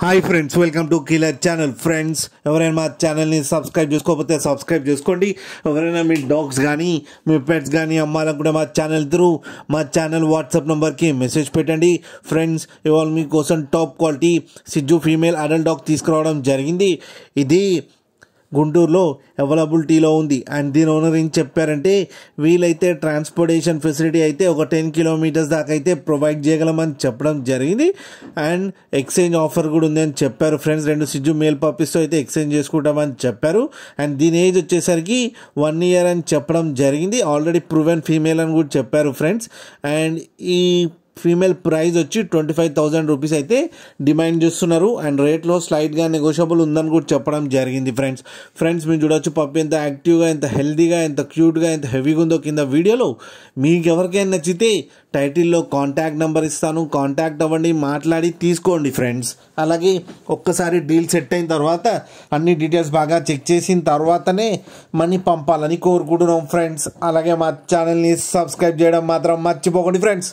Hi friends, welcome to killer channel. Friends, ఎవరైనా మా ఛానల్ని సబ్స్క్రైబ్ చేసుకోకపోతే సబ్స్క్రైబ్ చేసుకోండి. ఎవరైనా మీ డాగ్స్ కానీ మీ పెట్స్ కానీ అమ్మాలనుకుంటే మా ఛానల్ వాట్సాప్ నెంబర్కి మెసేజ్ పెట్టండి. ఫ్రెండ్స్, ఇవాళ మీకోసం టాప్ క్వాలిటీ సిజ్జు ఫీమేల్ అడల్ట్ డాగ్ తీసుకురావడం జరిగింది. ఇది గుంటూరులో అవైలబిలిటీలో ఉంది. అండ్ దీని ఓనర్ ఏం చెప్పారంటే, వీలైతే ట్రాన్స్పోర్టేషన్ ఫెసిలిటీ అయితే ఒక 10 కిలోమీటర్స్ దాకా అయితే ప్రొవైడ్ చేయగలమని చెప్పడం జరిగింది. అండ్ ఎక్స్చేంజ్ ఆఫర్ కూడా ఉందని చెప్పారు. ఫ్రెండ్స్, 2 సిజ్జు మేల్ పప్పీస్తో అయితే ఎక్స్చేంజ్ చేసుకుంటామని చెప్పారు. అండ్ దీని ఏజ్ వచ్చేసరికి 1 year అని చెప్పడం జరిగింది. ఆల్రెడీ ప్రూవెన్ ఫీమేల్ అని కూడా చెప్పారు ఫ్రెండ్స్. అండ్ ఈ ఫీమేల్ ప్రైస్ వచ్చి 25,000 రూపీస్ అయితే డిమాండ్ చేస్తున్నారు. అండ్ రేట్లో స్లైట్గా నెగోషియబుల్ ఉందని కూడా చెప్పడం జరిగింది. ఫ్రెండ్స్ మీరు చూడొచ్చు పప్పి ఎంత యాక్టివ్గా, ఎంత హెల్తీగా, ఎంత క్యూట్గా, ఎంత హెవీగా ఉందో కింద వీడియోలో. మీకు ఎవరికైనా నచ్చితే టైటిల్లో కాంటాక్ట్ నెంబర్ ఇస్తాను, కాంటాక్ట్ అవ్వండి, మాట్లాడి తీసుకోండి ఫ్రెండ్స్. అలాగే ఒక్కసారి డీల్ సెట్ అయిన తర్వాత అన్ని డీటెయిల్స్ బాగా చెక్ చేసిన తర్వాతనే మనీ పంపాలని కోరుకుంటున్నాం ఫ్రెండ్స్. అలాగే మా ఛానల్ని సబ్స్క్రైబ్ చేయడం మాత్రం మర్చిపోకండి ఫ్రెండ్స్.